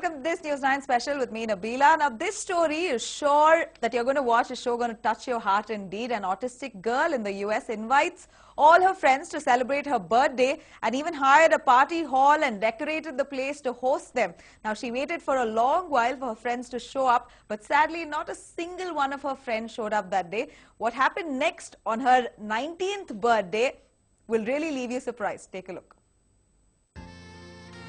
welcome to this News9 special with me, Nabila. Now, this story is sure that you're going to watch. A show going to touch your heart indeed. An autistic girl in the US invites all her friends to celebrate her birthday and even hired a party hall and decorated the place to host them. Now, she waited for a long while for her friends to show up, but sadly, not a single one of her friends showed up that day. What happened next on her 19th birthday will really leave you surprised. Take a look.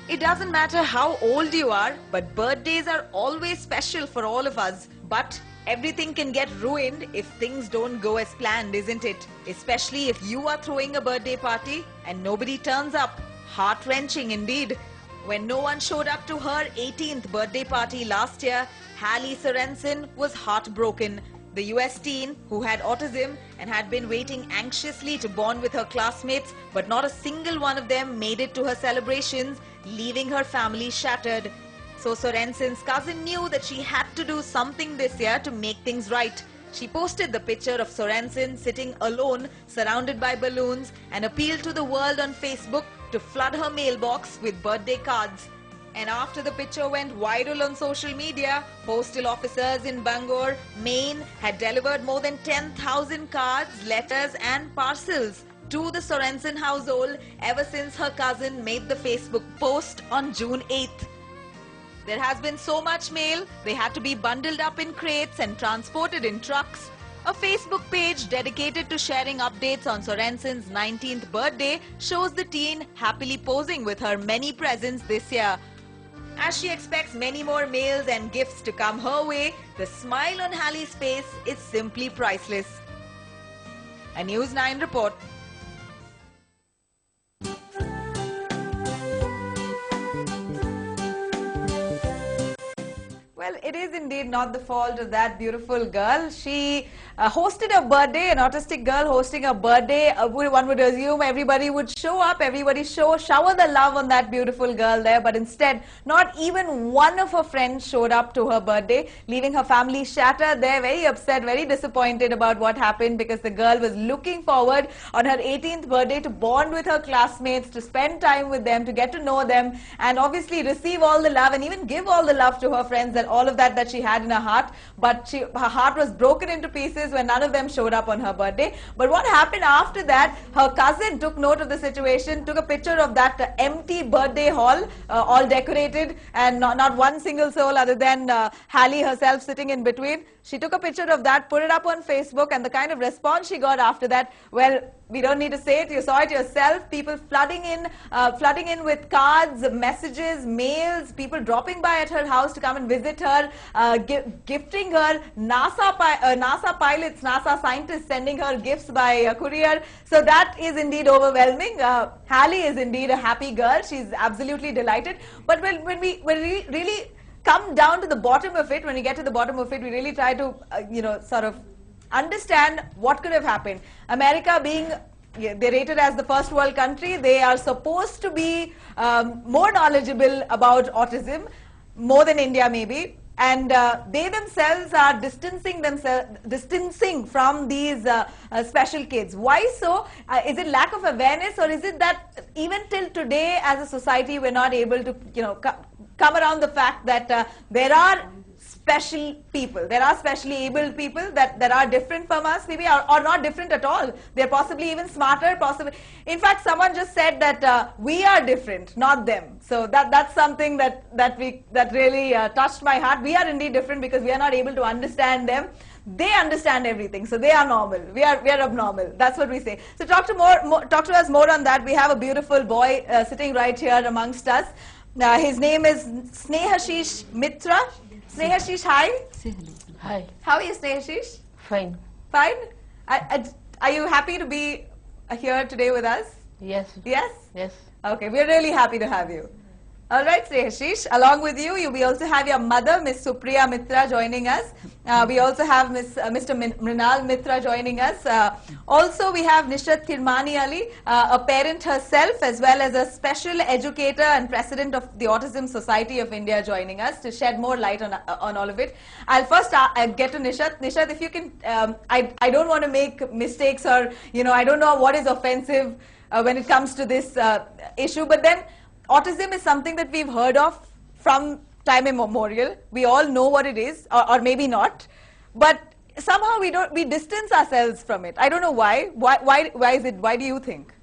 It doesn't matter how old you are, but birthdays are always special for all of us. But everything can get ruined if things don't go as planned, isn't it? Especially if you are throwing a birthday party and nobody turns up. Heart-wrenching indeed. When no one showed up to her 18th birthday party last year, Hallie Sorensen was heartbroken. The US teen, who had autism and had been waiting anxiously to bond with her classmates, but not a single one of them made it to her celebrations, leaving her family shattered. So Sorensen's cousin knew that she had to do something this year to make things right. She posted the picture of Sorensen sitting alone, surrounded by balloons, and appealed to the world on Facebook to flood her mailbox with birthday cards. And after the picture went viral on social media, postal officers in Bangor, Maine had delivered more than 10,000 cards, letters and parcels to the Sorensen household ever since her cousin made the Facebook post on June 8th. There has been so much mail, they had to be bundled up in crates and transported in trucks. A Facebook page dedicated to sharing updates on Sorensen's 19th birthday shows the teen happily posing with her many presents this year. As she expects many more mails and gifts to come her way, the smile on Hallie's face is simply priceless. A News9 report. Well, it is indeed not the fault of that beautiful girl. She hosted a birthday, an autistic girl hosting a birthday. One would assume everybody would show up, everybody shower the love on that beautiful girl there. But instead, not even one of her friends showed up to her birthday, leaving her family shattered. They're very upset, very disappointed about what happened because the girl was looking forward on her 18th birthday to bond with her classmates, to spend time with them, to get to know them, and obviously receive all the love and even give all the love to her friends, and all of that she had in her heart. But her heart was broken into pieces when none of them showed up on her birthday. But what happened after that, her cousin took note of the situation, took a picture of that empty birthday hall, all decorated, and not one single soul other than Hallie herself sitting in between. She took a picture of that, put it up on Facebook, and the kind of response she got after that, well, we don't need to say it, you saw it yourself. People flooding in with cards, messages, mails, people dropping by at her house to come and visit her, gifting her, NASA pilots, NASA scientists sending her gifts by courier. So that is indeed overwhelming. Hallie is indeed a happy girl. She's absolutely delighted. But when we really come down to the bottom of it, when we get to the bottom of it, we really try to, sort of understand what could have happened. America being, they're rated as the first world country, they are supposed to be more knowledgeable about autism, more than India maybe. And they themselves are distancing from these special kids. Why so? Is it lack of awareness, or is it that even till today as a society we're not able to, come around the fact that there are special people, there are specially abled people that are different from us, maybe, or not different at all. They're possibly even smarter, possibly. In fact, someone just said that we are different, not them. So that's something that really touched my heart. We are indeed different because we are not able to understand them. They understand everything, so they are normal. We are abnormal. That's what we say. So talk to us more on that. We have a beautiful boy sitting right here amongst us. His name is Snehashish Mitra. Snehashish, hi. Hi. How are you, Snehashish? Fine. Fine. Are you happy to be here today with us? Yes. Yes? Yes. Okay, we're really happy to have you. All right, Snehashish. Along with you, we also have your mother, Miss Supriya Mitra, joining us. We also have Mr. Mrinal Mitra joining us. Also, we have Nishat Kirmani Ali, a parent herself, as well as a special educator and president of the Autism Society of India, joining us to shed more light on all of it. I'll first get to Nishat. Nishat, if you can, I don't want to make mistakes, or I don't know what is offensive when it comes to this issue, but then autism is something that we've heard of from time immemorial. We all know what it is, or maybe not, but somehow we distance ourselves from it. I don't know why. Why is it? Why do you think?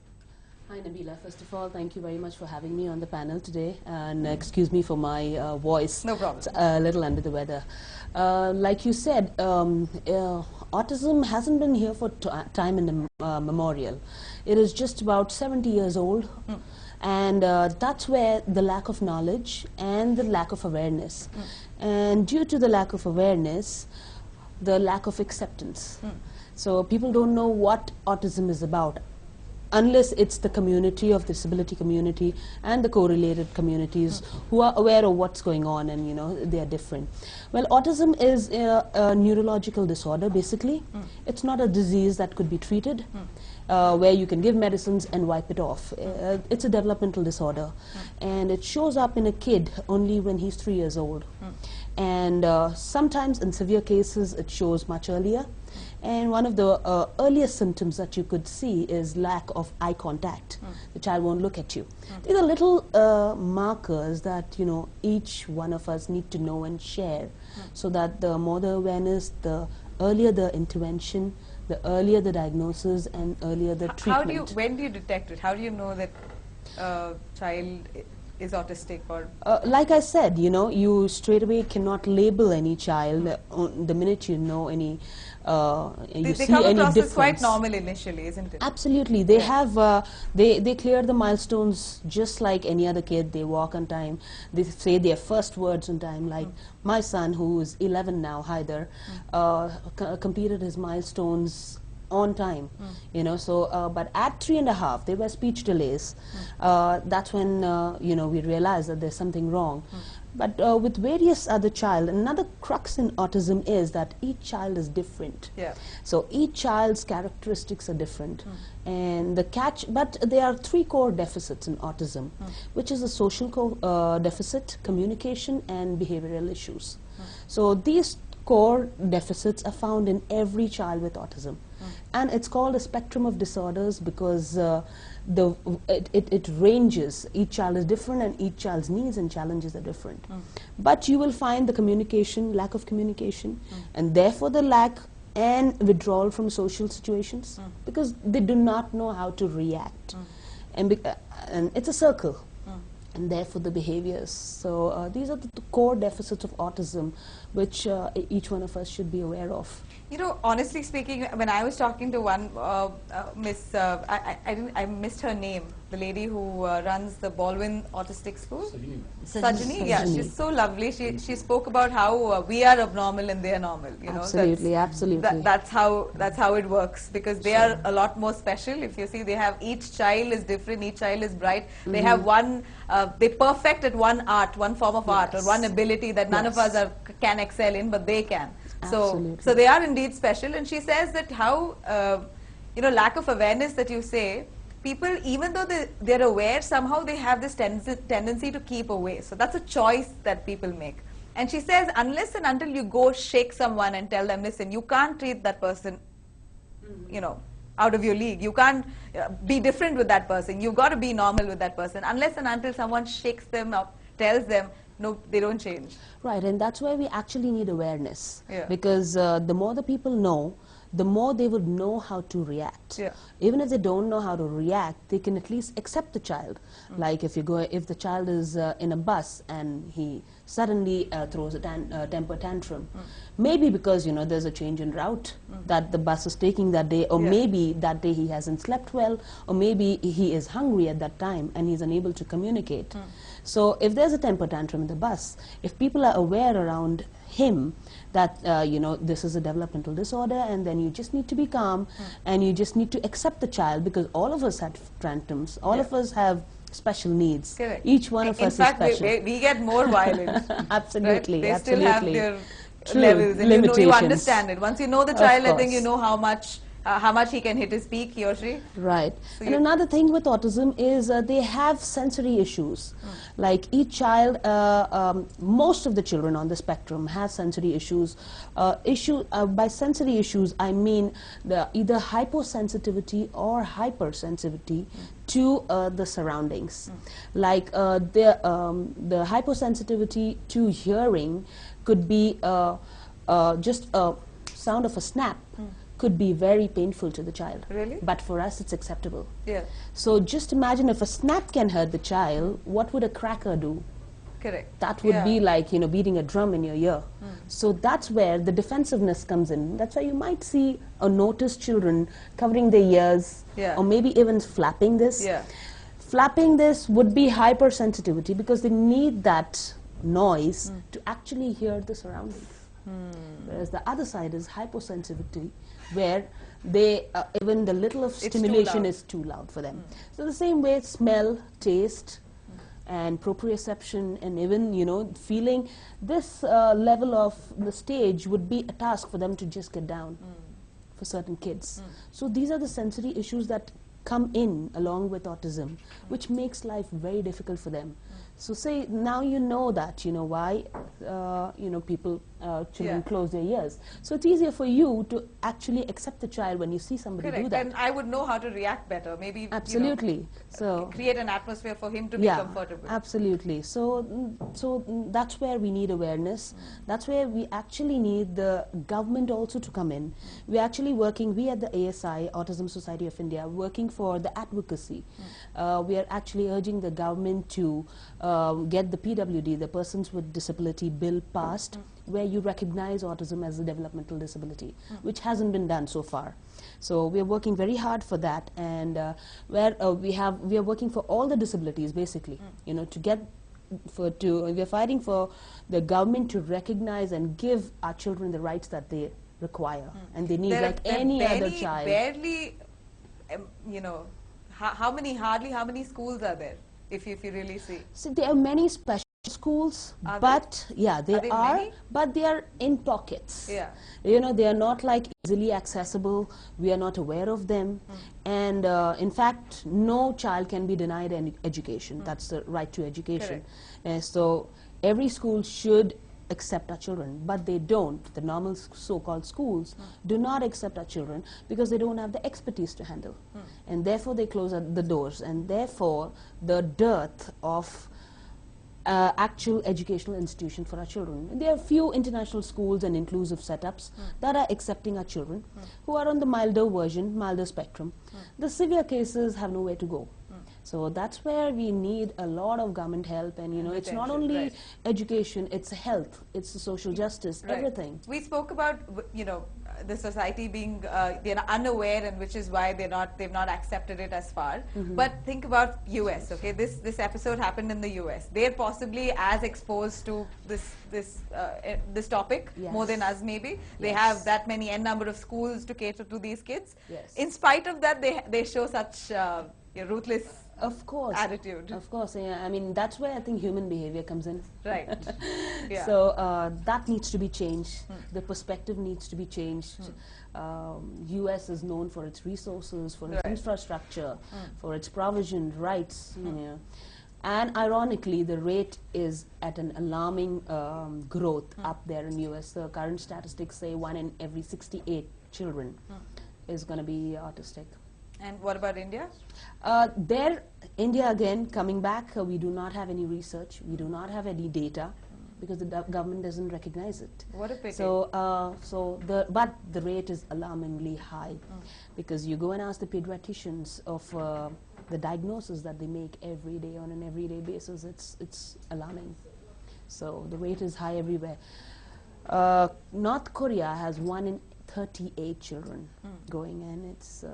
Hi Nabila, first of all, thank you very much for having me on the panel today, and excuse me for my voice. No problem. It's a little under the weather. Like you said, autism hasn't been here for time immemorial. It is just about 70 years old, and that's where the lack of knowledge and the lack of awareness. And due to the lack of awareness, the lack of acceptance. So people don't know what autism is about, unless it's the community of the disability community and the correlated communities who are aware of what's going on, and they are different. Well, autism is a neurological disorder basically. It's not a disease that could be treated where you can give medicines and wipe it off. It's a developmental disorder, and it shows up in a kid only when he's 3 years old. And sometimes in severe cases it shows much earlier. And one of the earliest symptoms that you could see is lack of eye contact. The child won't look at you. These are little markers that each one of us need to know and share, so that the more the awareness, the earlier the intervention, the earlier the diagnosis, and earlier the treatment. When do you detect it? How do you know that child is autistic? Or like I said, you straight away cannot label any child the minute you know any. They come across as quite normal initially, isn't it? Absolutely. They have they clear the milestones just like any other kid. They walk on time. They say their first words on time. Like my son, who is 11 now, Haider, completed his milestones on time, so but at 3.5 there were speech delays. That's when we realized that there's something wrong. But with various other child, another crux in autism is that each child is different. So each child's characteristics are different, and but there are 3 core deficits in autism, which is a social deficit, communication, and behavioral issues. So these core deficits are found in every child with autism. And it's called a spectrum of disorders because it ranges. Each child is different, and each child's needs and challenges are different. But you will find the communication, lack of communication, and therefore the lack and withdrawal from social situations, because they do not know how to react. And it's a circle. And therefore the behaviors. So these are the core deficits of autism, which each one of us should be aware of. Honestly speaking, when I was talking to one Miss, I missed her name, the lady who runs the Baldwin Autistic School. Sajani. Yeah, she's so lovely. She spoke about how we are abnormal and they are normal. Absolutely, absolutely. That's how it works, because they are a lot more special. If you see, they have, each child is different. Each child is bright. They have one. They perfect at one form of art, or one ability that none of us can excel in, but they can. So they are indeed special. And she says that how lack of awareness that you say, people, even though they're aware, somehow they have this tendency to keep away. So that's a choice that people make. And she says, unless and until you go shake someone and tell them, listen, you can't treat that person, out of your league. You can't be different with that person. You've got to be normal with that person. Unless and until someone shakes them up, tells them, no, they don't change. Right, and that's why we actually need awareness. Because the more the people know, the more they would know how to react. Even if they don't know how to react, they can at least accept the child. Like if the child is in a bus and he suddenly throws a temper tantrum, maybe because there's a change in route that the bus is taking that day, or maybe that day he hasn't slept well, or maybe he is hungry at that time and he's unable to communicate. So if there's a temper tantrum in the bus, if people are aware around him that this is a developmental disorder, and then you just need to be calm, and you just need to accept the child, because all of us have tantrums, all of us have special needs. Correct. Each one of us is special. In fact, we get more violent. Absolutely, right? They absolutely. still have their levels, and you understand it. Once you know the child, I think you know how much how much he can hit his peak, he or she. Right. So And another thing with autism is they have sensory issues. Like each child, most of the children on the spectrum have sensory issues. By sensory issues, I mean either hyposensitivity or hypersensitivity to the surroundings. Like the hyposensitivity to hearing could be just a sound of a snap. Could be very painful to the child. Really? But for us, it's acceptable. Yeah. So just imagine if a snap can hurt the child, what would a cracker do? Correct. That would be like, you know, beating a drum in your ear. So that's where the defensiveness comes in. That's why you might see or notice children covering their ears, or maybe even flapping this. Yeah. Flapping this would be hypersensitivity because they need that noise to actually hear the surroundings. Whereas the other side is hyposensitivity, where they even the little of stimulation is too loud for them. So the same way, smell, taste, and proprioception, and even, you know, feeling, this level of the stage would be a task for them to just get down for certain kids. So these are the sensory issues that come in along with autism, which makes life very difficult for them. So say now you know that, you know, why you know, children close their ears. So it's easier for you to actually accept the child when you see somebody do that. And I would know how to react better. Maybe absolutely. You know, so create an atmosphere for him to be comfortable. Absolutely. So that's where we need awareness. That's where we actually need the government also to come in. We're actually working, we at the ASI, Autism Society of India, working for the advocacy. We are actually urging the government to get the PWD, the Persons with Disability Bill, passed, where you recognize autism as a developmental disability, which hasn't been done so far. So we are working very hard for that, and where we are working for all the disabilities, basically, you know, we are fighting for the government to recognize and give our children the rights that they require, and they need like any other child. Barely, you know, hardly how many schools are there? If you really see. So there are many special schools, but they are, but they are in pockets. Yeah. You know, they are not like easily accessible. We are not aware of them, and in fact, no child can be denied any education. That's the right to education. So every school should accept our children, but they don't. The normal so-called schools do not accept our children because they don't have the expertise to handle, and therefore they close the doors, and therefore the dearth of actual educational institution for our children. There are few international schools and inclusive setups that are accepting our children who are on the milder spectrum. The severe cases have nowhere to go. So that's where we need a lot of government help, and you know, it's not only education, it's health, it's social justice, everything. We spoke about, you know, the society being they're unaware, and which is why they've not accepted it as far. But think about US. Okay, this episode happened in the US. They're possibly as exposed to this topic more than us. Maybe they have that many number of schools to cater to these kids. In spite of that, they show such ruthless attitude. Of course, yeah. I mean, that's where I think human behavior comes in. Right. So that needs to be changed. The perspective needs to be changed. US is known for its resources, for its infrastructure, for its provision, rights, you know. And ironically, the rate is at an alarming growth up there in US. The current statistics say 1 in every 68 children is going to be autistic. And what about India? India again, coming back, we do not have any research. We do not have any data because the government doesn't recognize it. What a pity. So, but the rate is alarmingly high because you go and ask the pediatricians of the diagnosis that they make every day on an everyday basis. It's alarming. So the rate is high everywhere. North Korea has 1 in 38 children going, and it's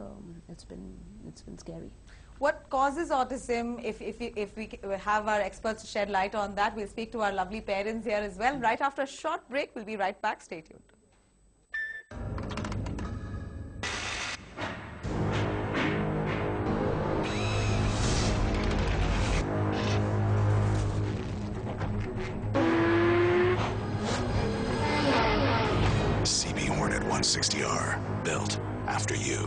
been scary. What causes autism? If we have our experts shed light on that, we'll speak to our lovely parents here as well. Right after a short break, we'll be right back. Stay tuned. CB Hornet 160R, built after you.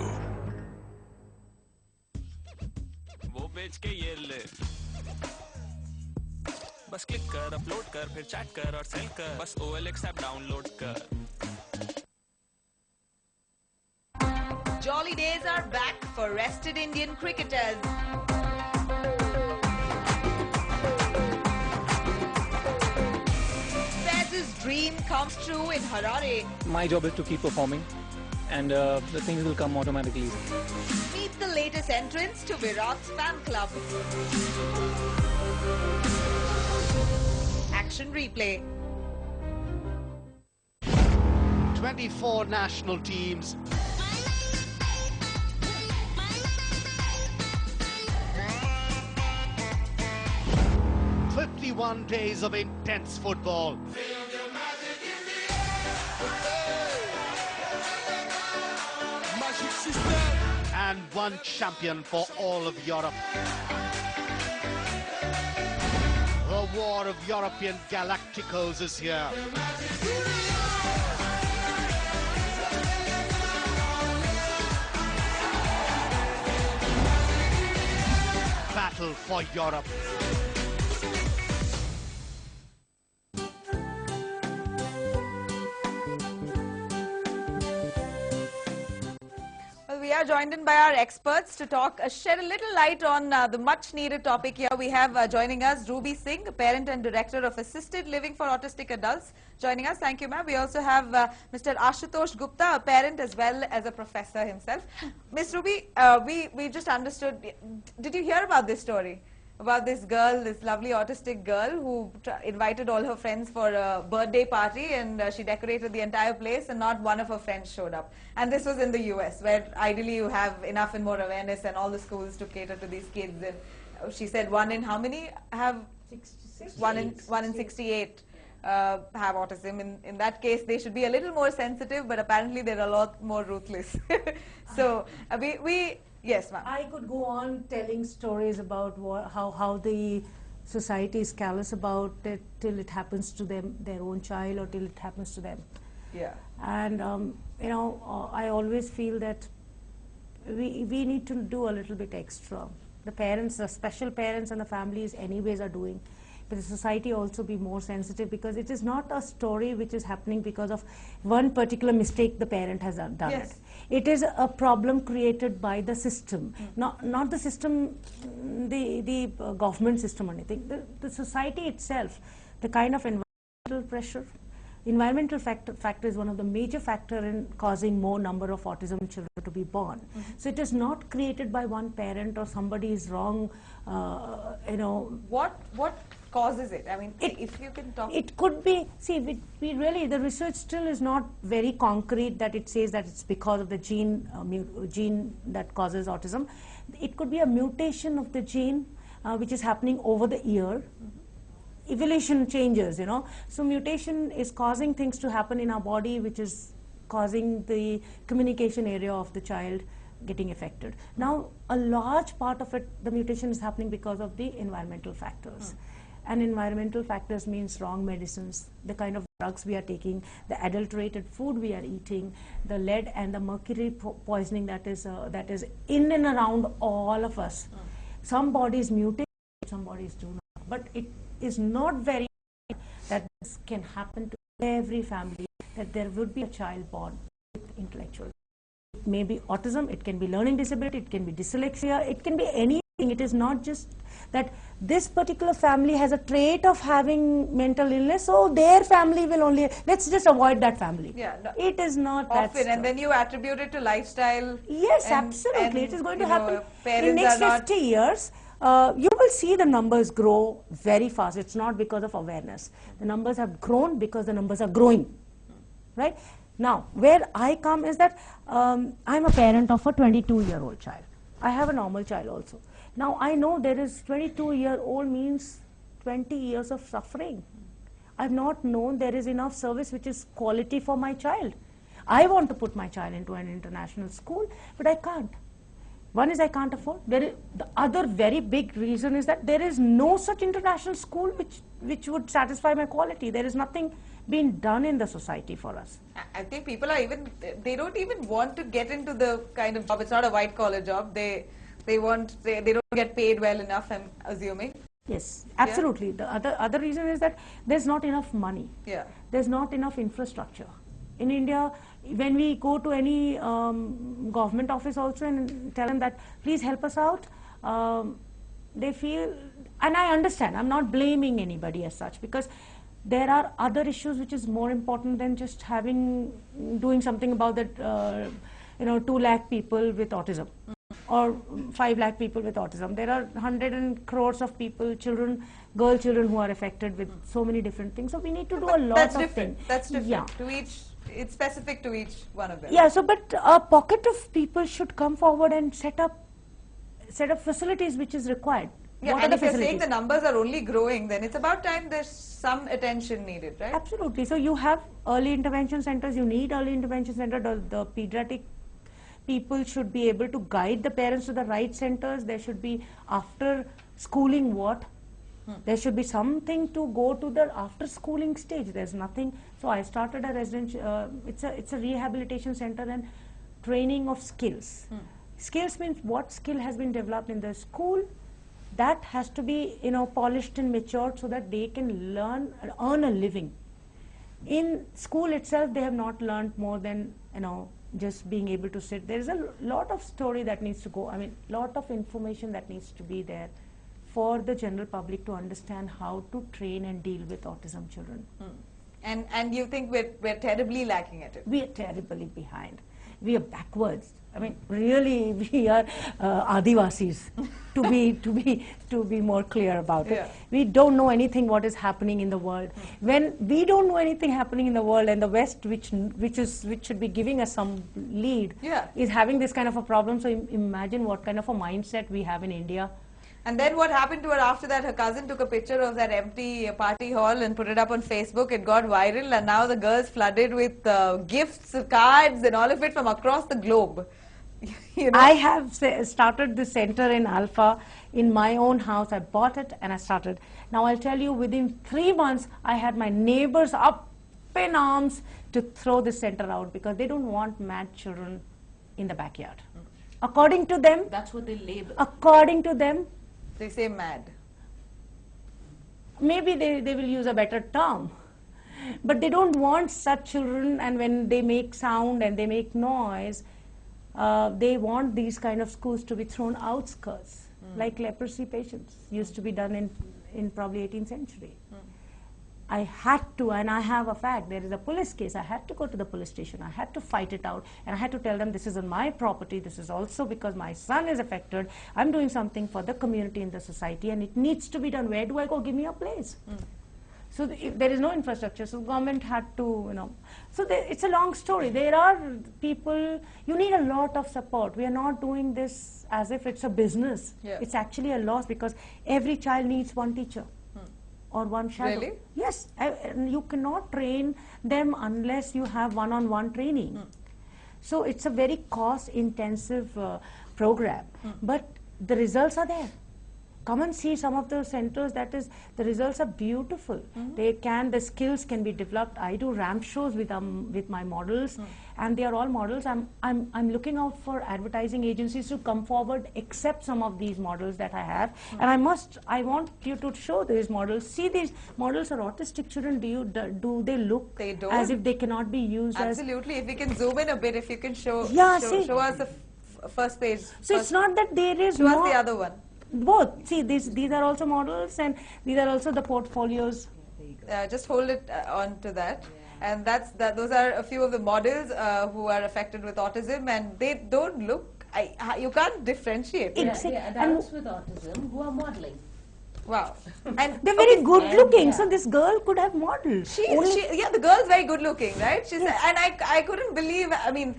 वो बेच के ये ले बस click कर upload कर फिर chat कर और सेल कर बस OLX ऐप डाउनलोड कर Jolly days are back for rested Indian cricketers. FAIZ'S dream comes true in Harare. My job is to keep performing and the things will come automatically. Meet the latest entrants to VIRAT'S fan club. Action replay. 24 national teams. "51 days of intense football. And one champion for all of Europe. The war of European Galacticos is here. Battle for Europe. Well, we are joined in by our experts to talk, shed a little light on the much-needed topic here. We have joining us Ruby Singh, parent and director of Assisted Living for Autistic Adults, joining us. Thank you, ma'am. We also have Mr. Ashutosh Gupta, a parent as well as a professor himself. Miss Ruby, we just understood. Did you hear about this story? About this girl, this lovely autistic girl who invited all her friends for a birthday party, and she decorated the entire place, and not one of her friends showed up. And this was in the US, where ideally you have enough and more awareness and all the schools to cater to these kids. And she said one in how many have? 1 in 68 have autism. In that case, they should be a little more sensitive, but apparently they're a lot more ruthless. So yes, ma'am. I could go on telling stories about how the society is callous about it till it happens to them, their own child, or till it happens to them. Yeah. And I always feel that we need to do a little bit extra. The parents, the special parents and the families anyways are doing. But the society also be more sensitive, because it is not a story which is happening because of one particular mistake the parent has done Yes. it. It is a problem created by the system, not the system, the government system or anything. The society itself, the kind of environmental pressure. Environmental factor is one of the major factors in causing more number of autism children to be born. So it is not created by one parent or somebody is wrong, What causes it? I mean, if you can talk. It could be, see, we really, the research still is not very concrete that it says that it's because of the gene that causes autism. It could be a mutation of the gene which is happening over the year. Evolution changes, So mutation is causing things to happen in our body, which is causing the communication area of the child getting affected. Now, a large part of it, the mutation is happening because of the environmental factors. And environmental factors means wrong medicines, the kind of drugs we are taking, the adulterated food we are eating, the lead and the mercury poisoning that is in and around all of us. Some bodies mutate, some bodies do not. But it is not very that this can happen to every family, that there would be a child born with intellectual. It may be autism, it can be learning disability, it can be dyslexia, it can be anything. It is not just that this particular family has a trait of having mental illness, so their family will only, let's just avoid that family. Yeah, no, it is not that often, and then you attribute it to lifestyle. Yes, absolutely. It is going to happen in next 50 years. You will see the numbers grow very fast. It's not because of awareness. The numbers have grown because the numbers are growing, right? Now, where I come is that I'm a parent of a 22-year-old child. I have a normal child also. Now, I know there is 22-year-old means 20 years of suffering. I've not known there is enough service which is quality for my child. I want to put my child into an international school, but I can't. One is I can't afford. The other very big reason is that there is no such international school which would satisfy my quality. There is nothing been done in the society for us. I think people are even, they don't even want to get into the kind of job. It's not a white collar job. They don't get paid well enough, I'm assuming. Yes, absolutely. Yeah. The other reason is that there's not enough money. Yeah. There's not enough infrastructure. In India, when we go to any government office also and tell them that please help us out, they feel, and I understand, I'm not blaming anybody as such, because there are other issues which is more important than just doing something about that, 2 lakh people with autism. Or 5 lakh people with autism. There are 100 crores of people, girl children who are affected with so many different things. So we need to do a lot of things. That's different. Yeah. To each, it's specific to each one of them. Yeah. So, but a pocket of people should come forward and set up facilities which is required. Yeah, what and are the if you're saying facilities? the numbers are only growing, then it's about time there's some attention needed, right? Absolutely. So you have early intervention centers. You need early intervention center. The pediatric people should be able to guide the parents to the right centers. There should be after schooling there should be something to go to the after schooling stage. There's nothing. So I started a residential, it's a rehabilitation center and training of skills. Skills means what skill has been developed in the school, that has to be polished and matured so that they can learn and earn a living. In school itself, they have not learned more than just being able to sit. There is a lot of story that needs to go. I mean, lot of information that needs to be there for the general public to understand how to train and deal with autism children. And you think we're terribly lacking at it? We are terribly behind. We are backwards. I mean, really, we are Adivasis, to be more clear about it. Yeah. We don't know anything what is happening in the world. When we don't know anything happening in the world, and the West, which should be giving us some lead, is having this kind of a problem. So imagine what kind of a mindset we have in India. And then what happened to her after that? Her cousin took a picture of that empty party hall and put it up on Facebook. It got viral, and now the girls flooded with gifts, cards, and all of it from across the globe. I have started this center in ALFAA in my own house. I bought it and I started. Now I'll tell you, within 3 months, I had my neighbors up in arms to throw this center out because they don't want mad children in the backyard. According to them, That's what they label. according to them, They say mad. maybe they will use a better term. But they don't want such children, and when they make sound and they make noise, they want these kind of schools to be thrown outskirts, like leprosy patients used to be done in probably 18th century. I had to, and I have a fact, there is a police case, I had to go to the police station, I had to fight it out, and I had to tell them this is on my property, this is also because my son is affected, I'm doing something for the community in the society, and it needs to be done. Where do I go? Give me a place. So if there is no infrastructure, so government had to, so it's a long story. There are people, you need a lot of support. We are not doing this as if it's a business. Yeah. It's actually a loss because every child needs one teacher or one shadow. Really? Yes, and you cannot train them unless you have one-on-one training. So it's a very cost-intensive program, but the results are there. Come and see some of the centers. The results are beautiful. The skills can be developed. I do ramp shows with my models, and they are all models. I'm looking out for advertising agencies to come forward, accept some of these models that I have, and I want you to show these models. See, these models are autistic children. Do they look as if they cannot be used? Absolutely. If we can zoom in a bit, if you can show us the first page. So it's not that there is show us the other one. Both. See, these are also models, and these are also the portfolios. Just hold it on to that. And those are a few of the models who are affected with autism, and they don't look, you can't differentiate. Adults with autism who are modeling. Wow. And they're very good looking, so this girl could have modeled. The girl's very good looking, right? She's and I couldn't believe, I mean,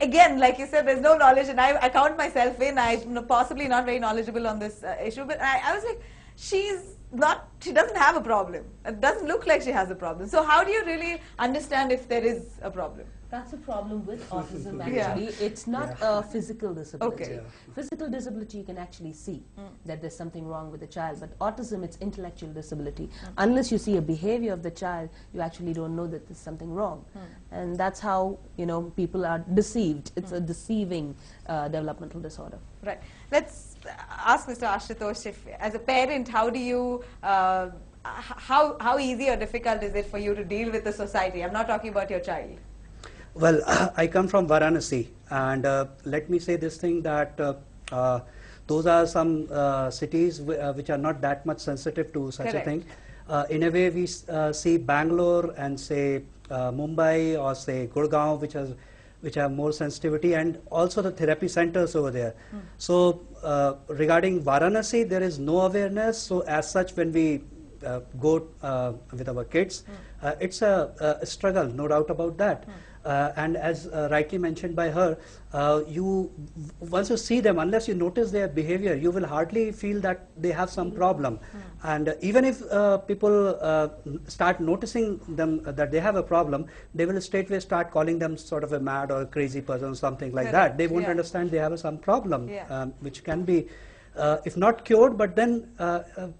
again, like you said, there's no knowledge, and I count myself in, I'm possibly not very knowledgeable on this issue, but I was like, she doesn't have a problem. It doesn't look like she has a problem. So how do you really understand if there is a problem? That's a problem with autism Yeah. actually. It's not a physical disability. Okay. Physical disability you can actually see that there's something wrong with the child, but autism it's intellectual disability. Unless you see a behavior of the child, you actually don't know that there's something wrong. And that's how, you know, people are deceived. It's a deceiving developmental disorder. Right. Let's ask Mr. Ashutosh, if, as a parent, how do you, how easy or difficult is it for you to deal with the society? I'm not talking about your child. Well, I come from Varanasi, and let me say this thing that those are some cities which are not that much sensitive to such Correct. a thing. In a way, we see Bangalore and say Mumbai or say Gurgaon, which have more sensitivity, and also the therapy centers over there. So regarding Varanasi, there is no awareness. So as such, when we go with our kids, it's a struggle, no doubt about that. And as rightly mentioned by her, once you see them, unless you notice their behavior, you will hardly feel that they have some problem. And even if people start noticing them that they have a problem, they will straightway start calling them sort of a mad or crazy person or something like that. They won't understand they have some problem, which can be if not cured, but then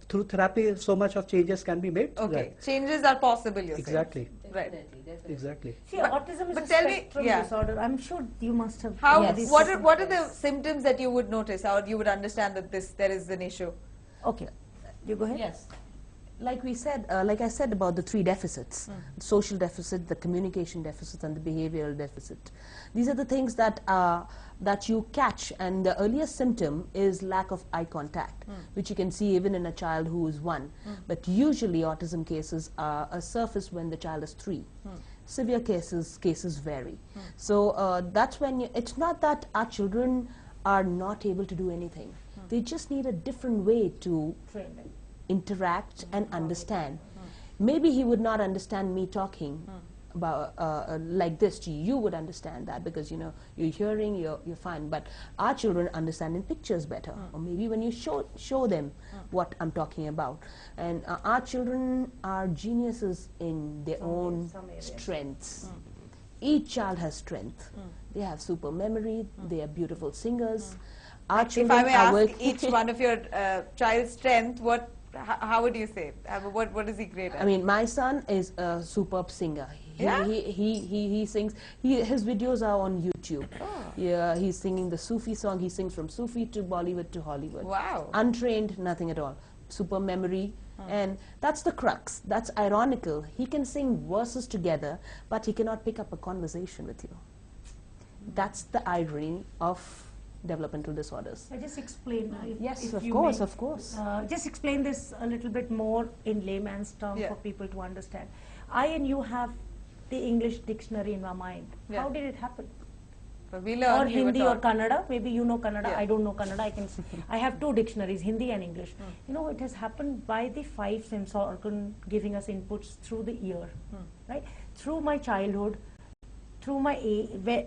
through therapy, so much of changes can be made. Okay, changes are possible, you're Exactly. saying. Right. Definitely. Exactly. See, autism is but a tell me- spectrum yeah. disorder. I'm sure you must have. How? Yes. What are the symptoms that you would notice, or you would understand that there is an issue? Okay, you go ahead. Yes. Like we said, like I said about the three deficits, social deficit, the communication deficit, and the behavioral deficit. These are the things that that you catch, and the earliest symptom is lack of eye contact, which you can see even in a child who is 1. But usually autism cases are a surface when the child is 3. Severe cases vary. So that's when it's not that our children are not able to do anything. They just need a different way to Train them. interact and understand. Maybe he would not understand me talking about like this to you. You would understand that because you know you're hearing, you're fine. But our children understand in pictures better, or maybe when you show them what I'm talking about. And our children are geniuses in their own some areas. strengths. Each child has strength. They have super memory. They are beautiful singers. Our If children I may are ask each one of your child's strength, how would you say? What is he great at? I mean, my son is a superb singer. He sings. His videos are on YouTube. Yeah, he's singing the Sufi song. He sings from Sufi to Bollywood to Hollywood. Wow. Untrained, nothing at all. Super memory. And that's the crux. That's ironical. He can sing verses together, but he cannot pick up a conversation with you. That's the irony of developmental disorders. I just explain. Yes, if of you course, may. of course. Just explain this a little bit more in layman's terms for people to understand. I and you have the English dictionary in our mind. Yeah. How did it happen? But we Or learned, we were Hindi or taught. Kannada. Maybe you know Kannada. Yeah. I don't know Kannada. I have 2 dictionaries, Hindi and English. You know, it has happened by the 5 sense organ giving us inputs through the ear, right? Through my childhood, through my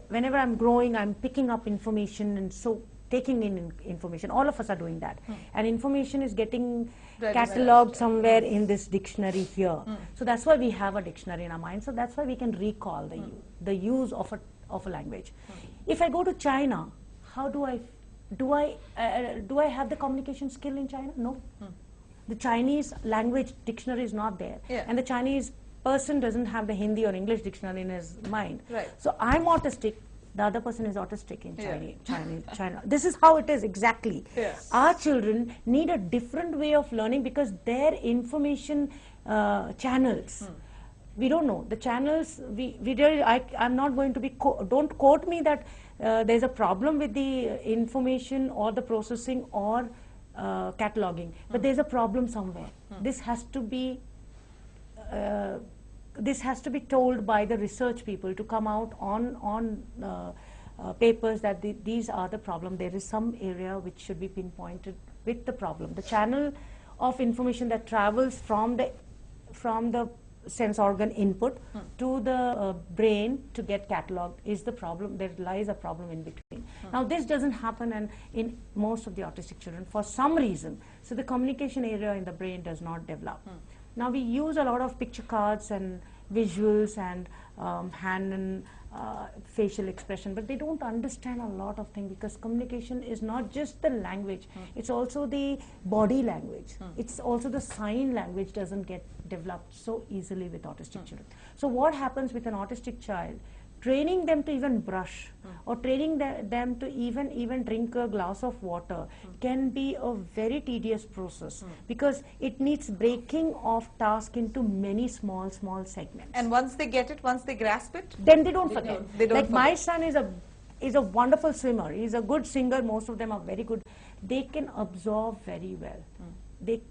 whenever I'm growing, I'm picking up information and so taking in information. All of us are doing that, and information is getting catalogued somewhere in this dictionary here. So that's why we have a dictionary in our mind. So that's why we can recall the use of a language. If I go to China, how do I have the communication skill in China? No. The Chinese language dictionary is not there, and the Chinese person doesn't have the Hindi or English dictionary in his mind. Right. So I'm autistic. The other person is autistic in China. This is how it is exactly. Our children need a different way of learning because their information channels. We don't know the channels. I'm not going to be. Don't quote me that there's a problem with the information or the processing or cataloging, but there's a problem somewhere. This has to be. This has to be told by the research people to come out on papers that these are the problem. There is some area which should be pinpointed with the problem. The channel of information that travels from the sense organ input to the brain to get catalogued is the problem. There lies a problem in between. Now this doesn't happen in most of the autistic children for some reason. So the communication area in the brain does not develop. Now we use a lot of picture cards and visuals and hand and facial expression, but they don't understand a lot of things, because communication is not just the language, it's also the body language. It's also the sign language doesn't get developed so easily with autistic children. So what happens with an autistic child? Training them to even brush or training them to even drink a glass of water can be a very tedious process, because it needs breaking of task into many small segments. And once they get it, once they grasp it, Then they don't forget. They don't Like my forget. son is a wonderful swimmer. He's a good singer. Most of them are very good. They can absorb very well.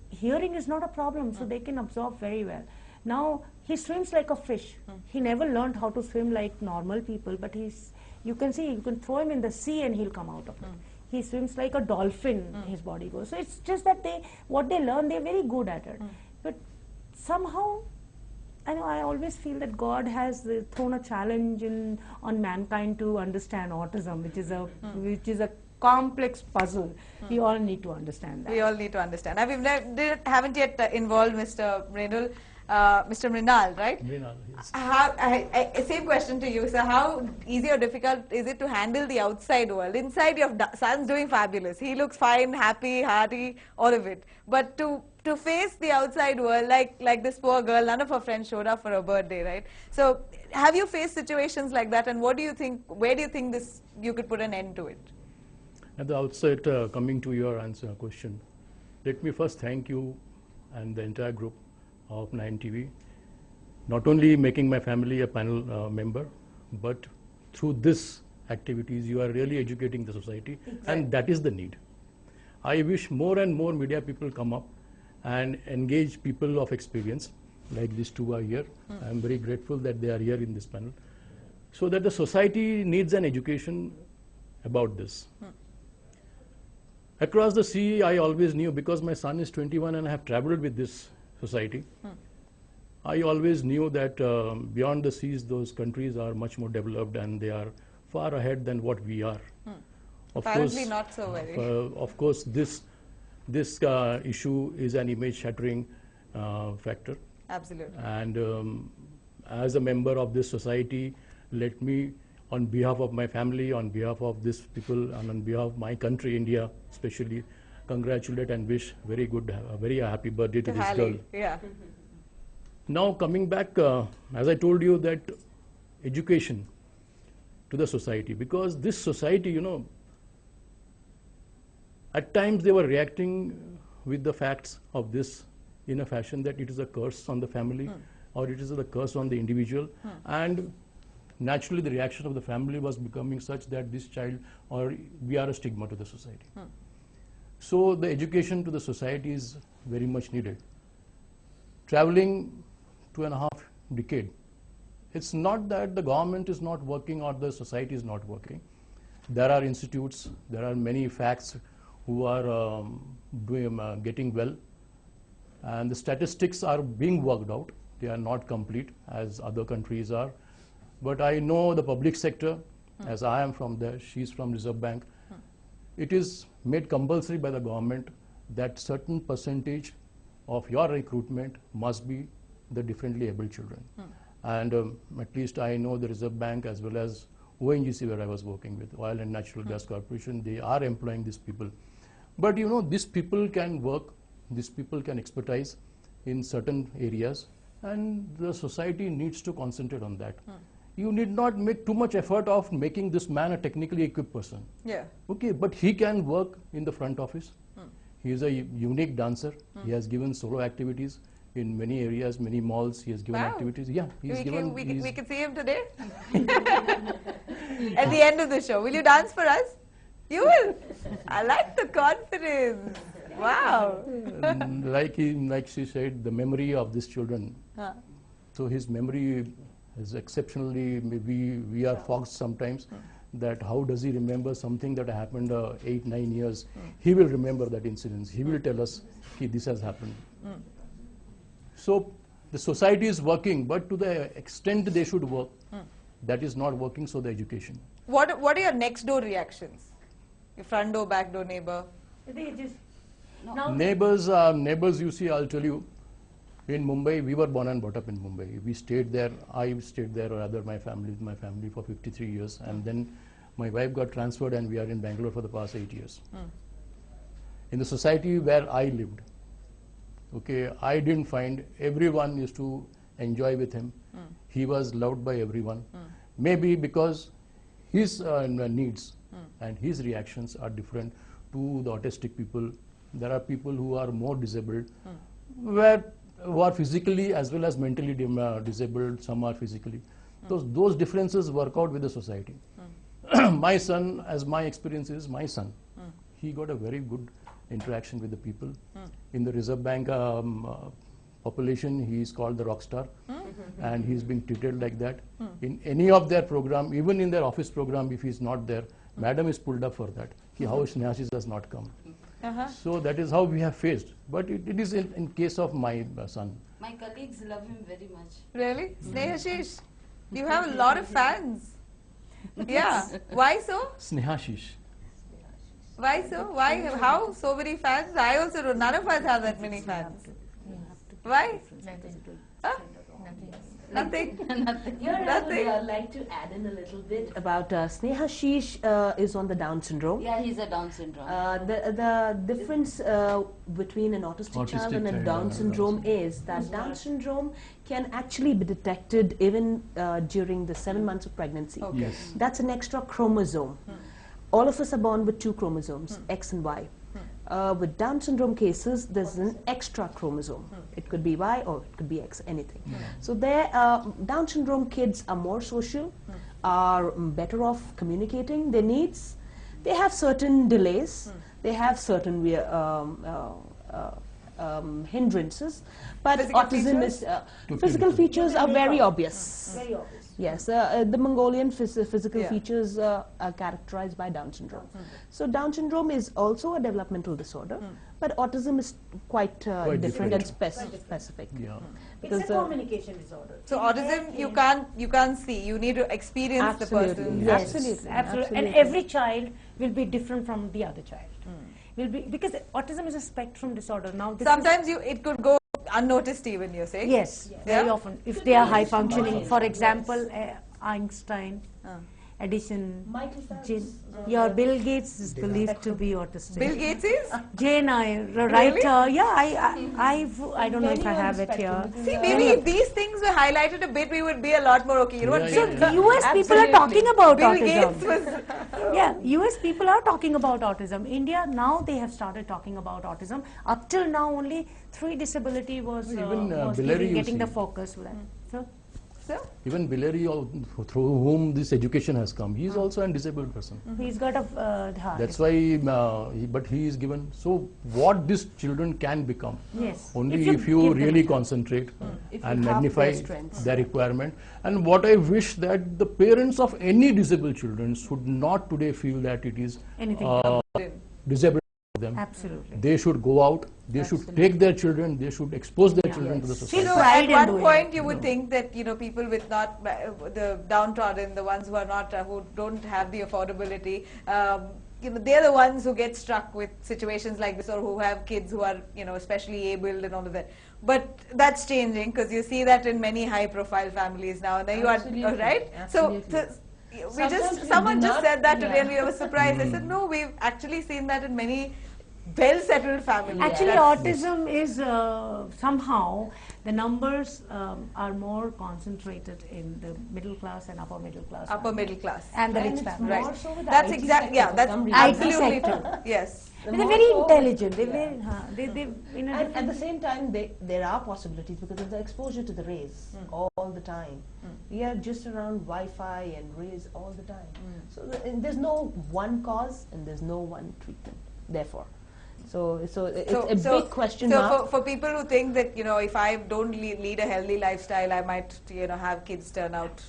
Hearing is not a problem, so they can absorb very well. Now he swims like a fish. He never learned how to swim like normal people, but you can see, you can throw him in the sea and he'll come out of it. He swims like a dolphin, his body goes. So it's just that what they learn, they're very good at it. But somehow, I always feel that God has thrown a challenge on mankind to understand autism, which is a complex puzzle. We all need to understand that. we all need to understand. We haven't yet involved Mr. Mrinal. Mr. Mrinal, right? Mrinal, yes. Same question to you, sir. How easy or difficult is it to handle the outside world? Inside, your son's doing fabulous. He looks fine, happy, hearty, all of it. But to face the outside world, like this poor girl, none of her friends showed up for her birthday, right? So, have you faced situations like that? And what do you think? Where do you think you could put an end to it? At the outset, coming to your question, let me first thank you and the entire group of 9 TV, not only making my family a panel member, but through this activities you are really educating the society. Exactly. And that is the need. I wish more and more media people come up and engage people of experience, like these two are here. I am very grateful that they are here in this panel, so that the society needs an education about this. Across the sea, I always knew, because my son is 21 and I have traveled with this society, I always knew that beyond the seas, those countries are much more developed and they are far ahead than what we are. Apparently not so very. Of course, this issue is an image-shattering factor. Absolutely. And as a member of this society, let me, on behalf of my family, on behalf of these people, and on behalf of my country, India especially, congratulate and wish very happy birthday to this girl. Yeah. Now coming back, as I told you, that education to the society, because this society, at times they were reacting with the facts of this in a fashion that it is a curse on the family or it is a curse on the individual, and naturally the reaction of the family was becoming such that this child, or we are a stigma to the society. So the education to the society is very much needed. Traveling 2.5 decades, it's not that the government is not working or the society is not working. There are institutes, there are many facts who are getting well, and the statistics are being worked out. They are not complete as other countries are. But I know the public sector, as I am from there, she's from Reserve Bank, it is made compulsory by the government that certain percentage of your recruitment must be the differently abled children. And at least I know the Reserve Bank as well as ONGC, where I was working with, Oil and Natural Gas Corporation, they are employing these people. But these people can work, these people can expertise in certain areas, and the society needs to concentrate on that. You need not make too much effort of making this man a technically equipped person. Yeah. Okay, but he can work in the front office. He is a unique dancer. He has given solo activities in many areas, many malls. He has given activities. Yeah, we can see him today at the end of the show. Will you dance for us? You will. I like the confidence. Wow. Like she said, the memory of these children. So his memory is exceptionally, maybe we are fogged sometimes, that how does he remember something that happened 8-9 years. He will remember that incident. He will tell us, this has happened. So the society is working, but to the extent they should work, that is not working, so the education. What are your next door reactions? Your front door, back door, neighbor? Neighbors, you see, I'll tell you, In Mumbai, we were born and brought up in Mumbai. We stayed there. I stayed there, or rather, my family for 53 years, and then my wife got transferred, and we are in Bangalore for the past 8 years. In the society where I lived, okay, I didn't find everyone used to enjoy with him. He was loved by everyone. Maybe because his needs and his reactions are different to the autistic people. There are people who are more disabled, who are physically as well as mentally disabled. Some are physically. Those differences work out with the society. My son, as my experience is, my son, he got a very good interaction with the people. In the Reserve Bank population, he is called the rock star, and he's being treated like that. In any of their program, even in their office program, if he's not there, madam is pulled up for that. How Sneha does not come. So that is how we have faced. But it is in case of my son. My colleagues love him very much. Really? Snehashish, you have a lot of fans. Yeah. Why so? Snehashish. Why so? Why? How so many fans? I also don't. None of us have that many fans. Why? Huh? Nothing. Nothing. I'd like to add in a little bit about Snehashish is on the Down syndrome. Yeah, he's a Down syndrome. The difference between an autistic child and a Down syndrome is that Down syndrome can actually be detected even during the 7 months of pregnancy. Okay. Yes. That's an extra chromosome. All of us are born with 2 chromosomes, X and Y. With Down syndrome cases, there's an extra chromosome. It could be Y or it could be X, anything. So Down syndrome kids are more social, are better off communicating their needs. They have certain delays. They have certain hindrances. But Physical autism features? is physical features are very obvious. Very obvious. Yes, the Mongolian physical features are characterized by Down syndrome. So Down syndrome is also a developmental disorder, but autism is quite different and specific. Yeah. It's a communication disorder. So autism, you can't see. You need to experience the person. Yes, Absolutely. absolutely. And every child will be different from the other child. Will be because autism is a spectrum disorder. Now, Sometimes it could go unnoticed even, you're saying? yes, very often if they are high functioning. For example, Einstein, Edison, your Bill Gates is believed to be autistic. Bill Gates is? Jane, writer. Yeah, I don't know if I have it here. See, maybe if these things were highlighted a bit, we would be a lot more okay. You know what? So the US people are talking about Bill autism. Gates was... Yeah, US people are talking about autism. India, now they have started talking about autism. Up till now, only 3 disability was, getting the focus. So? Even Billary, through whom this education has come, he is also a disabled person. He's got a heart. That's why, but he is given. So what these children can become, Yes. only if you really concentrate and magnify their requirement. And what I wish that the parents of any disabled children should not today feel that it is disabled for them. Absolutely. They should go out. They should take their children. They should expose their children to the society. So at one point you would think that people with not the downtrodden, the ones who are not who don't have the affordability, they're the ones who get struck with situations like this, or who have kids who are especially abled and all of that. But that's changing, because you see that in many high-profile families now. And then you are right. Absolutely. So someone just said that today, and we were surprised. I said, no, we've actually seen that in many well-settled families. Actually, autism is somehow the numbers are more concentrated in the middle class and upper middle class. Upper middle class. And the rich families. Right. So with the That's IT exactly, yeah, that's sector, absolutely true. Yes. They're very intelligent. They're very, in a And at the same time, there are possibilities because of the exposure to the rays all the time. We are just around Wi-Fi and rays all the time. So there's no one cause and there's no one treatment, therefore. So it's a big question mark. So for people who think that, if I don't lead a healthy lifestyle, I might, have kids turn out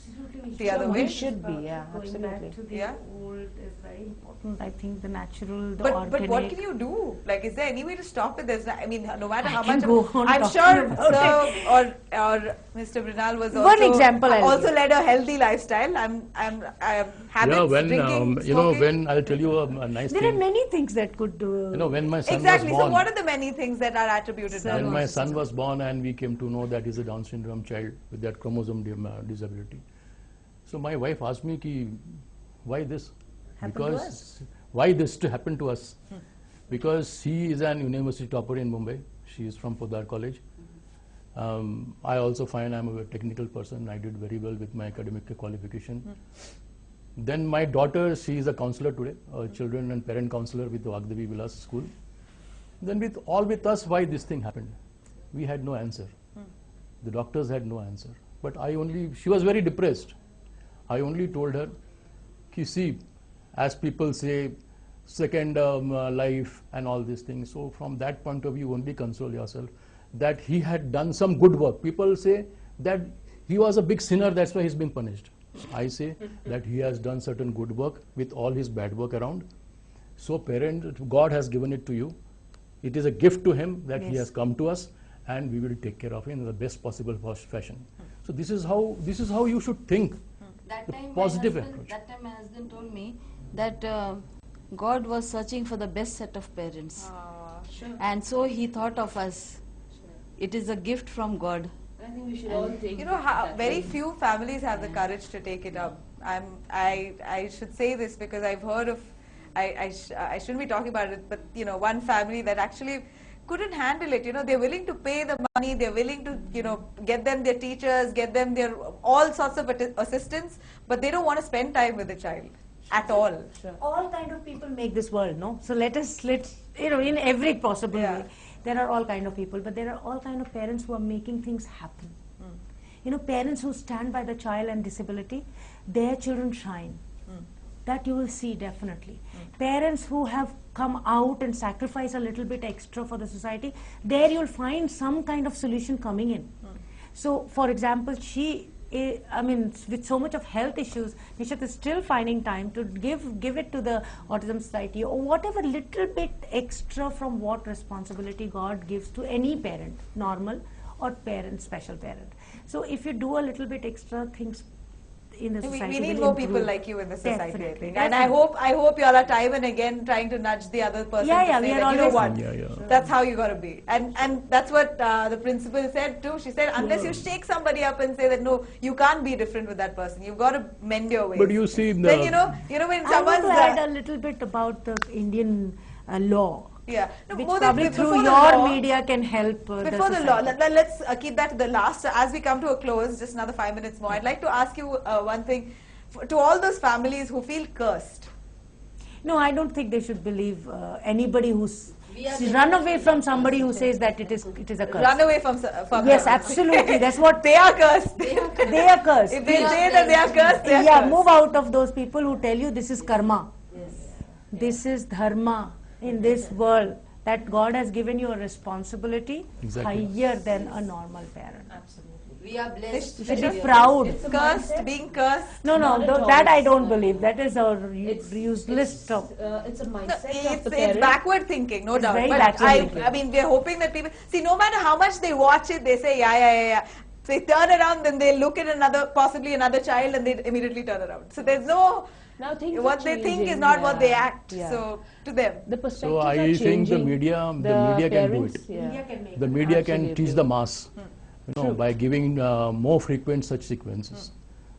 the other way. We should be, yeah, going absolutely. back to the old is very important. I think the natural, the But organic. what can you do? Like, is there any way to stop it? I mean, no matter how can much go on I'm talking sure about Sir or Mr. Brinal was One example I'll also give. led a healthy lifestyle. I'm habits, Yeah, when drinking, you know, smoking. when I'll tell you a nice There are thing. many things that could do. You know, when my son Exactly. was So, born, what are the many things that are attributed to when him? my son was born, and we came to know that he's a Down syndrome child with that chromosome disability. So my wife asked me, ki, why this? Happened to us. Why this to happen to us? Because she is an university topper in Mumbai. She is from Podar College. I also find I'm a technical person. I did very well with my academic qualification. Then my daughter, she is a counselor today, a children and parent counselor with the Vagdevi Vilas school. Then with us, why this thing happened? We had no answer. The doctors had no answer. But she was very depressed. I only told her, ki see, as people say, second life and all these things. So from that point of view, only console yourself that he had done some good work. People say that he was a big sinner, that's why he's been punished. I say that he has done certain good work with all his bad work around. So God has given it to you. It is a gift to him that he has come to us, and we will take care of him in the best possible fashion. So this is how you should think. That time, Positive my husband, approach. that time my husband told me that God was searching for the best set of parents. And so he thought of us. It is a gift from God. I think we should all take. You know, very few families have the courage to take it up. I should say this because I've heard of, I shouldn't be talking about it, but you know, one family that actually couldn't handle it. You know, they're willing to pay the money, they're willing to, you know, get them their teachers, get them their all sorts of assistance, but they don't want to spend time with the child at all. All kind of people make this world, no? So let's you know, in every possible way, there are all kind of people, but there are all kind of parents who are making things happen. You know, parents who stand by the child and disability, their children shine. That you will see definitely. Parents who have come out and sacrifice a little bit extra for the society, there you'll find some kind of solution coming in. So, for example, I mean, with so much of health issues, Nishat is still finding time to give it to the Autism Society, or whatever little bit extra from what responsibility God gives to any parent, normal or parent, special parent. So if you do a little bit extra things in the society, we need will more people improve. like you in the society, I Definitely, think. And I hope you all are time and again trying to nudge the other person Yeah, to yeah, say we are that, you know always- what, that's how you got to be. And that's what the principal said too. She said, unless you shake somebody up and say that, no, you can't be different with that person. You've got to mend your ways. But you see, Then, you know when I want someone's... to add a little bit about the Indian law. Yeah. No, Which more than- probably before through the your law- media can help Before the law, let's keep that to the last. As we come to a close, just another 5 minutes more, I'd like to ask you one thing. To all those families who feel cursed. No, I don't think they should believe anybody who's We are run away from somebody who says that it is a curse. Run away from Yes, them. absolutely. That's what They are cursed. they are cursed. If they say that they are cursed, they are Yeah, cursed. move out of those people who tell you this is karma. This is dharma in this world. That God has given you a responsibility Exactly. higher than a normal parent. We are blessed. You should be proud. Cursed, being cursed. No, Not at all. that I don't believe. That is a It's useless stuff. It's a No, mindset of it's the parent. backward thinking, no It's doubt. very But backward thinking. I mean, we're hoping that people see. No matter how much they watch it, they say, yeah. They turn around, then they look at possibly another child, and they immediately turn around. So there's no. Now things What are they think is changing, not what they act. yeah. So to them. The perspectives So are I think the changing. media can do parents, it. yeah. Media can make The it. media can Absolutely. teach the mass, you know, by giving more frequent such sequences.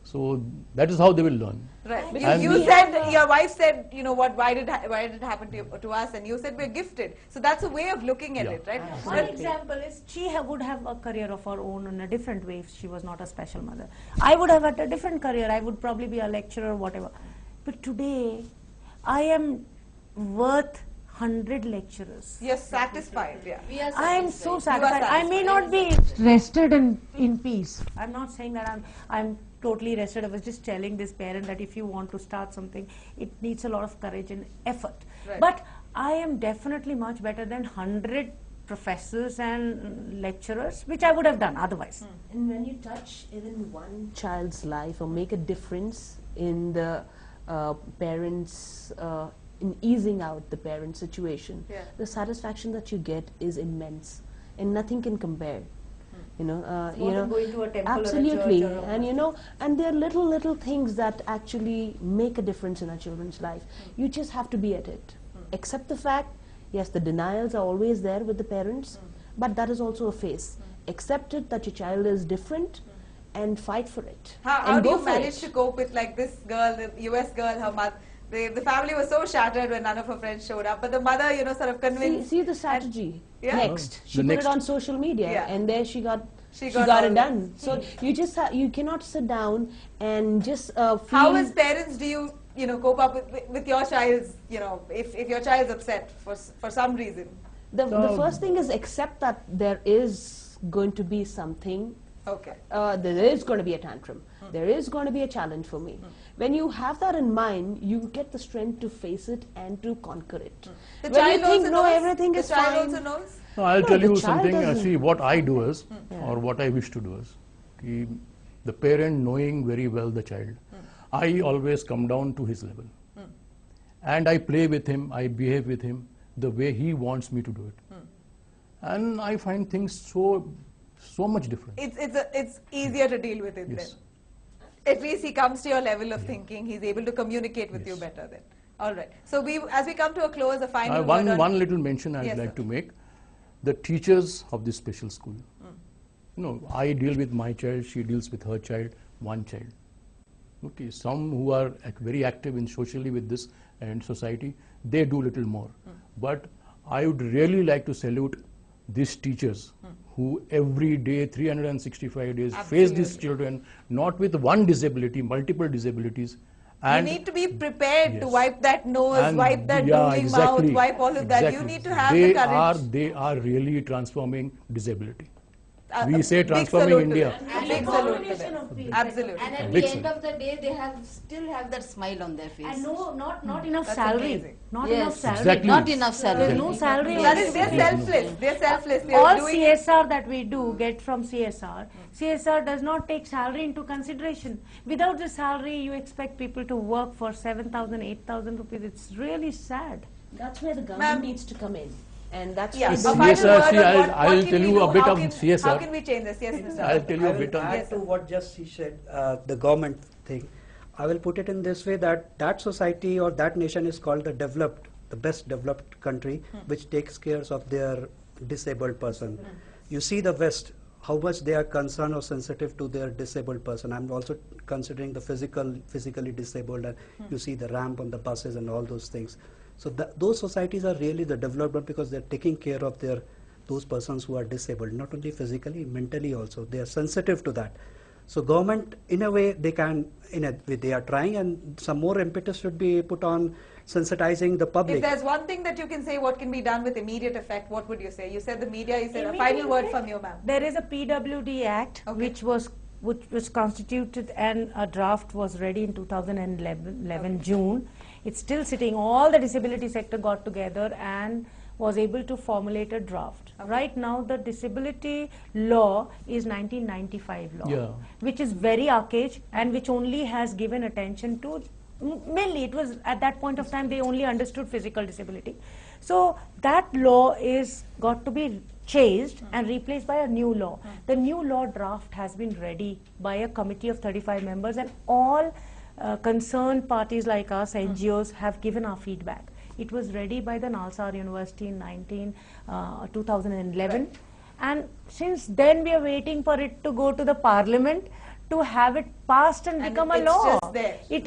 So that is how they will learn. Right. And You we said, your wife said, you know what, why did it happen to us? And you said we're gifted. So that's a way of looking at Yeah. it, right? One example is she would have a career of her own in a different way if she was not a special mother. I would have had a different career. I would probably be a lecturer or whatever. But today, I am worth 100 lecturers. You're satisfied, yeah. We are I am so satisfied. satisfied. I may not be rested in peace. I'm not saying that I'm totally rested. I was just telling this parent that if you want to start something, it needs a lot of courage and effort. Right. But I am definitely much better than 100 professors and lecturers, which I would have done otherwise. And when you touch even one child's life or make a difference in the parents, in easing out the parent situation, Yeah. the satisfaction that you get is immense, and nothing can compare. You know, more than going to a temple or a absolutely, church or a and you know, and there are little things that actually make a difference in our children's life. You just have to be at it. Accept the fact, yes, the denials are always there with the parents, but that is also a phase. Accept it that your child is different, and fight for it. How and do go you for manage it. to cope with like this girl, the US girl, her mother? The family was so shattered when none of her friends showed up, but the mother, you know, sort of convinced. See the strategy. Yeah. Next, Oh, she the put next. it on social media, Yeah. and there she got got it all done. So you just you cannot sit down and just feel. How as parents do you know, cope up with your child's, you know, if your child's upset for some reason? The first thing is accept that there is going to be something. Okay. There is going to be a tantrum. There is going to be a challenge for me. When you have that in mind, you get the strength to face it and to conquer it. The When child you think, also no, knows? everything is The child fine. also knows? No, I'll No, tell the you child something. doesn't. See, what I do is, Yeah. or what I wish to do is, the parent knowing very well the child, I always come down to his level. And I play with him, I behave with him the way he wants me to do it. And I find things so much different. It's easier to deal with it Yes. then. At least he comes to your level of thinking. He's able to communicate with you better then. All right. So as we come to a close, a final word on One little mention I'd Yes, like sir. to make. The teachers of this special school. You know, I deal with my child, she deals with her child, one child. Okay, some who are very active in socially with this and society, they do little more. But I would really like to salute these teachers who every day, 365 days, face these children, not with one disability, multiple disabilities. You need to be prepared to Yes. wipe that nose, And wipe that yeah, drooling exactly, mouth, wipe all of that. You exactly. need to have the courage. They are really transforming disability. A We say big transforming salute to India. them. A big salute to them. Absolutely. And at Big the end salute. of the day, they still have that smile on their face. And not enough That's salary. amazing. Not Yes. enough salary. Exactly. Not enough salary. There's no salary. That is, they're selfless. They're selfless. They're All doing CSR that we do get from CSR. CSR does not take salary into consideration. Without the salary, you expect people to work for 7,000, 8,000 rupees. It's really sad. That's where the Ma'am. government needs to come in. And that's Yeah, where Yes, a the final CSR, word see, on I'll- what I'll can tell we you do? a bit How of can- CSR. How can we change this? Yes, Mr. I'll tell you a I bit will on add Yes, to sir. what just she said, the government thing. I will put it in this way that society or that nation is called the best developed country, which takes care of their disabled person. You see the West, how much they are concerned or sensitive to their disabled person. I'm also considering the physically disabled, and you see the ramp on the buses and all those things. So those societies are really the development because they're taking care of those persons who are disabled, not only physically, mentally also. They are sensitive to that. So government, in a way, they are trying, and some more impetus should be put on sensitizing the public. If there's one thing that you can say what can be done with immediate effect, what would you say? You said the media, you said a final word from you, ma'am. There is a PWD Act which was constituted, and a draft was ready in 2011 June. It's still sitting. All the disability sector got together and was able to formulate a draft. Right now, the disability law is 1995 law, Yeah. which is very archaic and which only has given attention to, mainly it was at that point of time they only understood physical disability. So that law is got to be changed and replaced by a new law. The new law draft has been ready by a committee of 35 members, and all concerned parties like us, NGOs, have given our feedback. It was ready by the Nalsar University in 2011, and since then we are waiting for it to go to the Parliament to have it passed and become a it's law. just there. It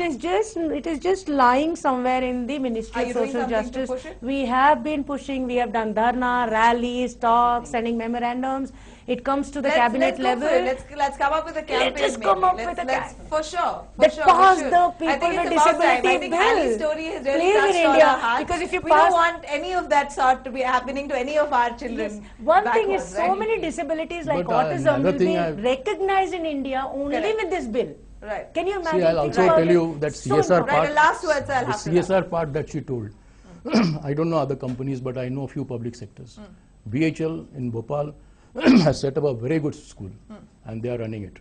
is just lying somewhere in the Ministry Are of you doing Social something to Justice. push it? We have been pushing. We have done dharna, rallies, talks, sending memorandums. It comes to the cabinet let's go level. for it. Let's come up with a campaign. Let us come up maybe. with a Let's for sure. For That sure, pass we should. the I people think with it's about time. I disability think bill. Ali's story has really Please in touched all India, our hearts. because if you we pass- don't want any of that sort to be happening to any of our children. One thing back is, home, so right? many disabilities like But, autism another will thing be I- recognized in India only Correct. with this bill. Right. Can you imagine? See, I'll Think also about tell it. you that So CSR important. part, Right, the last words I'll the have to CSR part that she told. I don't know other companies, but I know a few public sectors. BHL in Bhopal has set up a very good school, and they are running it.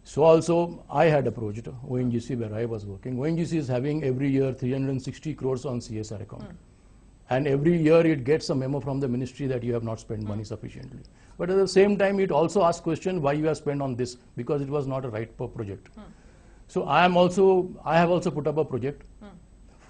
So also I had approached ONGC where I was working. ONGC is having every year 360 crores on CSR account. And every year it gets a memo from the ministry that you have not spent money sufficiently. But at the same time it also asks question why you have spent on this, because it was not a right project. So I have also put up a project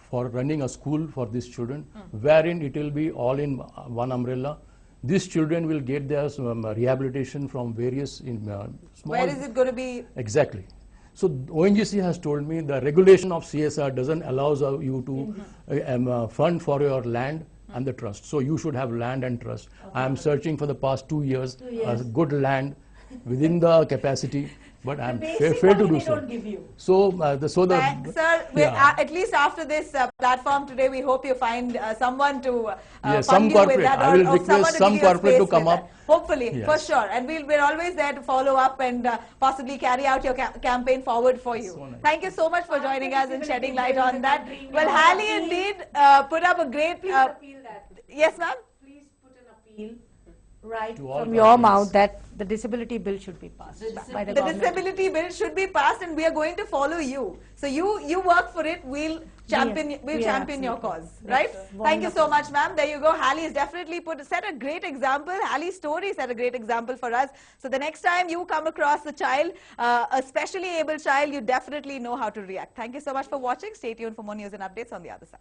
for running a school for these children, wherein it will be all in one umbrella. These children will get their rehabilitation from various small... Where is it going to be? Exactly. So ONGC has told me the regulation of CSR doesn't allow you to fund for your land and the trust. So you should have land and trust. I am searching for the past 2 years a good land within the capacity, but I am failed to do so. So, sir, at least after this platform today, we hope you find someone to some corporate. I will request some corporate to come up. Hopefully, for sure. And we're always there to follow up and possibly carry out your campaign forward for you. So nice. Thank you so much for joining us and shedding light on that. Well, Hallie indeed put up a great... yes, ma'am? Please put an appeal right from your mouth that the disability bill should be passed by the government. The disability bill should be passed, and we are going to follow you. So you work for it. We'll champion your cause, right? Thank you so much, ma'am. There you go. Hallie has definitely set a great example. Hallie's story set a great example for us. So the next time you come across a child, a specially able child, you definitely know how to react. Thank you so much for watching. Stay tuned for more news and updates on the other side.